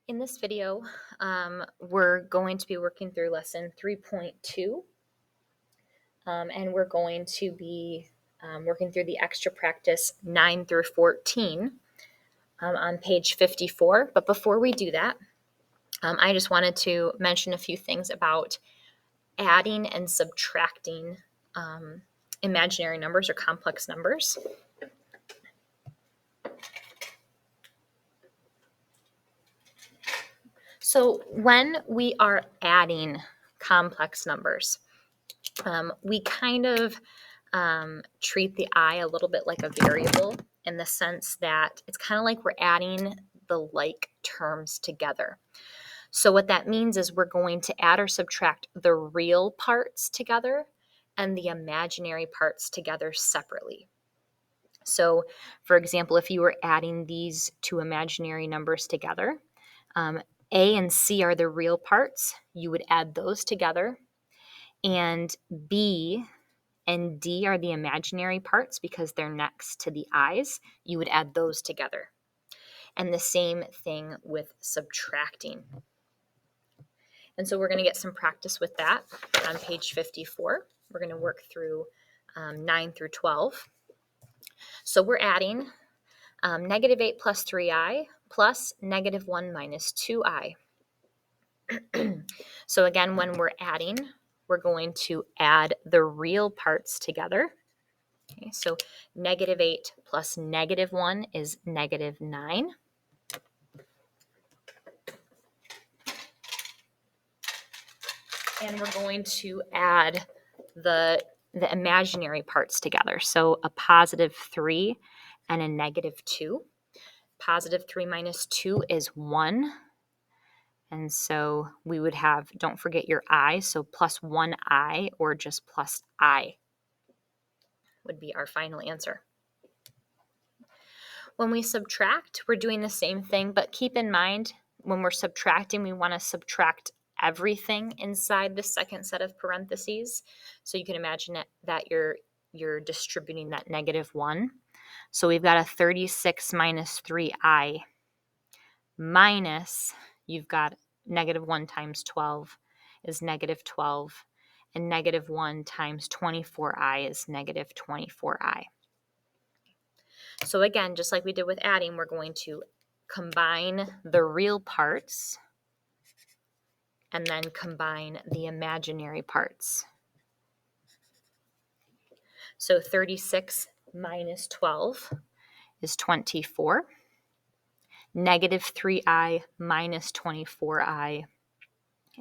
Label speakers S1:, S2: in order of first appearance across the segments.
S1: In this video, we're going to be working through lesson 3.2, and we're going to be working through the extra practice 9 through 14 on page 54. But before we do that, I just wanted to mention a few things about adding and subtracting imaginary numbers or complex numbers. So when we are adding complex numbers, we kind of treat the I a little bit like a variable in the sense that it's kind of like we're adding the like terms together. So what that means is we're going to add or subtract the real parts together and the imaginary parts together separately. So, for example, if you were adding these two imaginary numbers together, A and C are the real parts. You would add those together. And B and D are the imaginary parts because they're next to the I's. You would add those together. And the same thing with subtracting. And so we're going to get some practice with that on page 54. We're going to work through 9 through 12. So we're adding negative 8 plus 3i plus negative 1 minus 2i. So again, when we're adding, we're going to add the real parts together. Okay, so negative 8 plus negative 1 is negative 9. And we're going to add the imaginary parts together. So a positive 3 and a negative 2. Positive 3 minus 2 is 1. And so we would have, don't forget your I, so plus 1i or just plus I would be our final answer. When we subtract, we're doing the same thing, but keep in mind when we're subtracting, we want to subtract everything inside the second set of parentheses. So you can imagine that you're distributing that negative 1. So we've got a 36 minus 3i minus, you've got negative 1 times 12 is negative 12, and negative 1 times 24i is negative 24i. So again, just like we did with adding, we're going to combine the real parts and then combine the imaginary parts. So 36 minus 12 is 24. Negative 3i minus 24i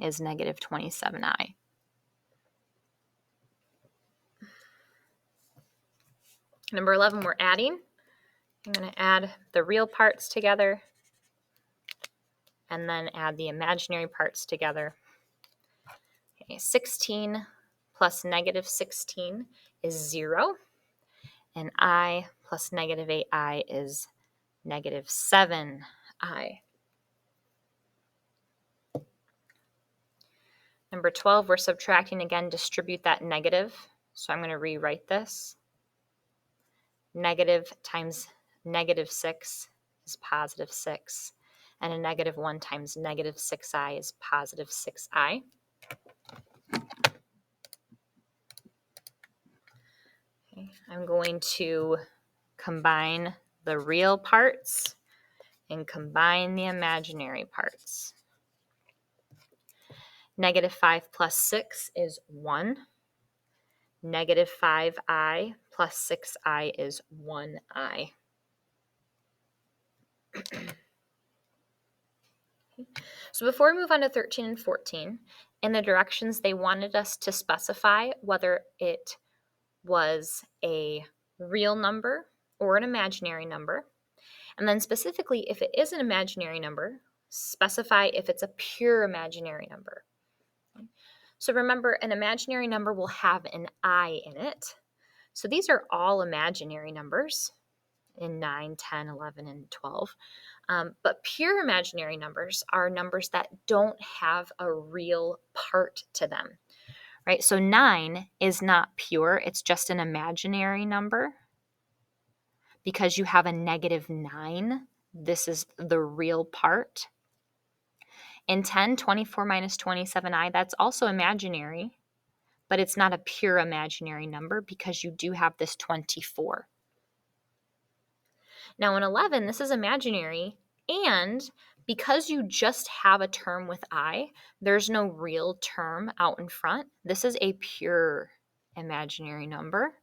S1: is negative 27i. Number 11, we're adding. I'm going to add the real parts together and then add the imaginary parts together. Okay, 16 plus negative 16 is 0, and I plus negative 8i is negative 7i. Number 12, we're subtracting again, distribute that negative. So I'm going to rewrite this. Negative times negative 6 is positive 6, and a negative 1 times negative 6i is positive 6i. Okay, I'm going to combine the real parts and combine the imaginary parts. Negative 5 plus 6 is 1. Negative 5i plus 6i is 1i. So before we move on to 13 and 14, in the directions they wanted us to specify whether it was a real number or an imaginary number. And then specifically, if it is an imaginary number, specify if it's a pure imaginary number. So remember, an imaginary number will have an I in it. So these are all imaginary numbers in 9, 10, 11, and 12. But pure imaginary numbers are numbers that don't have a real part to them, right? So 9 is not pure. It's just an imaginary number. Because you have a negative 9, this is the real part. In 10, 24 minus 27i, that's also imaginary, but it's not a pure imaginary number because you do have this 24. Now in 11, this is imaginary, and because you just have a term with I, there's no real term out in front. This is a pure imaginary number.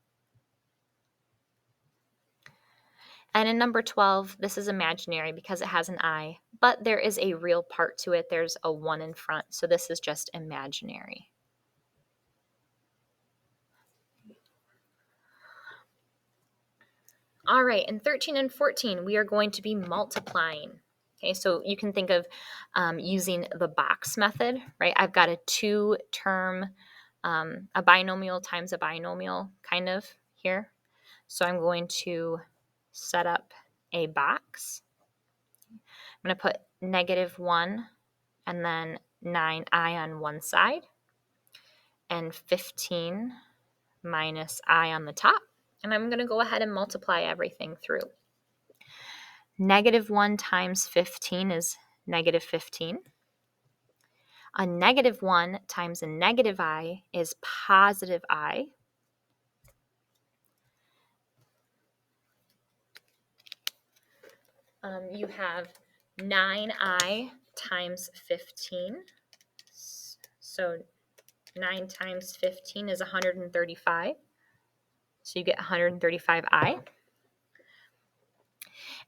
S1: And in number 12, this is imaginary because it has an I, but there is a real part to it. There's a 1 in front, so this is just imaginary. All right, in 13 and 14, we are going to be multiplying. Okay, so you can think of using the box method, right? I've got a two-term, a binomial times a binomial kind of here. So I'm going to set up a box. I'm going to put -1 and then 9i on one side and 15 minus I on the top. And I'm going to go ahead and multiply everything through. -1 times 15 is -15. A -1 times a negative I is positive I. You have 9i times 15. So 9 times 15 is 135. So you get 135i.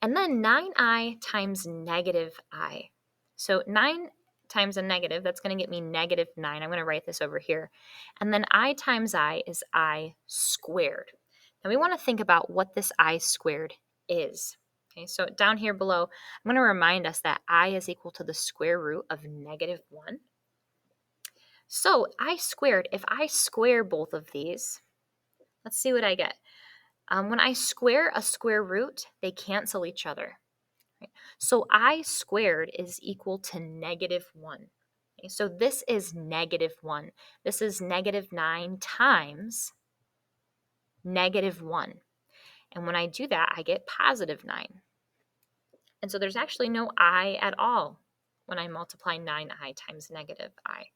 S1: And then 9i times -I. So 9 times a negative, that's going to get me -9. I'm going to write this over here. And then I times I is I squared. Now we want to think about what this I squared is. Okay, so down here below, I'm going to remind us that I is equal to the square root of -1. So I squared, if I square both of these, let's see what I get. When I square a square root, they cancel each other. Right? So I squared is equal to -1. Okay, so this is -1. This is -9 times -1. And when I do that, I get +9. And so there's actually no I at all when I multiply 9i times -I.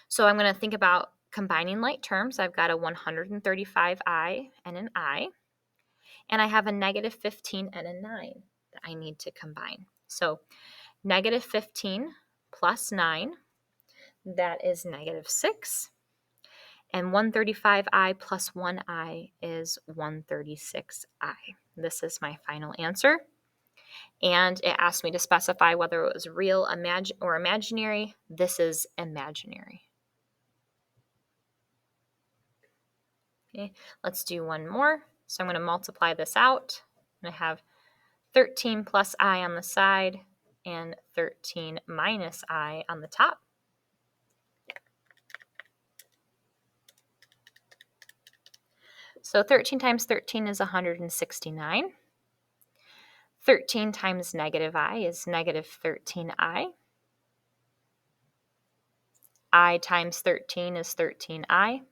S1: So I'm going to think about combining like terms. I've got a 135i and an I. And I have a -15 and a 9 that I need to combine. So -15 plus 9, that is -6. And 135i plus 1i is 136i. This is my final answer. And it asked me to specify whether it was real or imaginary. This is imaginary. Okay, let's do one more. So I'm going to multiply this out. And I have 13 plus I on the side and 13 minus I on the top. So 13 times 13 is 169. 13 times -I is -13i. I times 13 is 13i.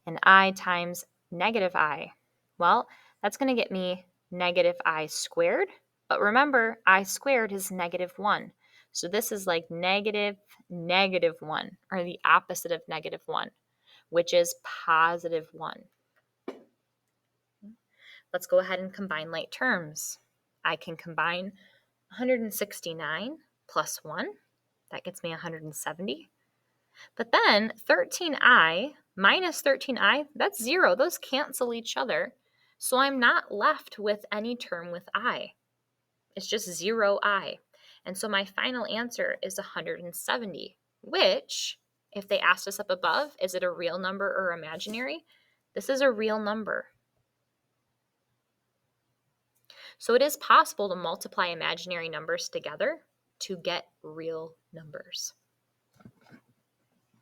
S1: And I times -I, well, that's going to get me -I squared. But remember, I squared is -1. So this is like -1, or the opposite of -1, which is +1. Let's go ahead and combine like terms. I can combine 169 plus 1. That gets me 170. But then 13i minus 13i, that's 0. Those cancel each other. So I'm not left with any term with I. It's just 0i. And so my final answer is 170, which, if they asked us up above, is it a real number or imaginary? This is a real number. So it is possible to multiply imaginary numbers together to get real numbers.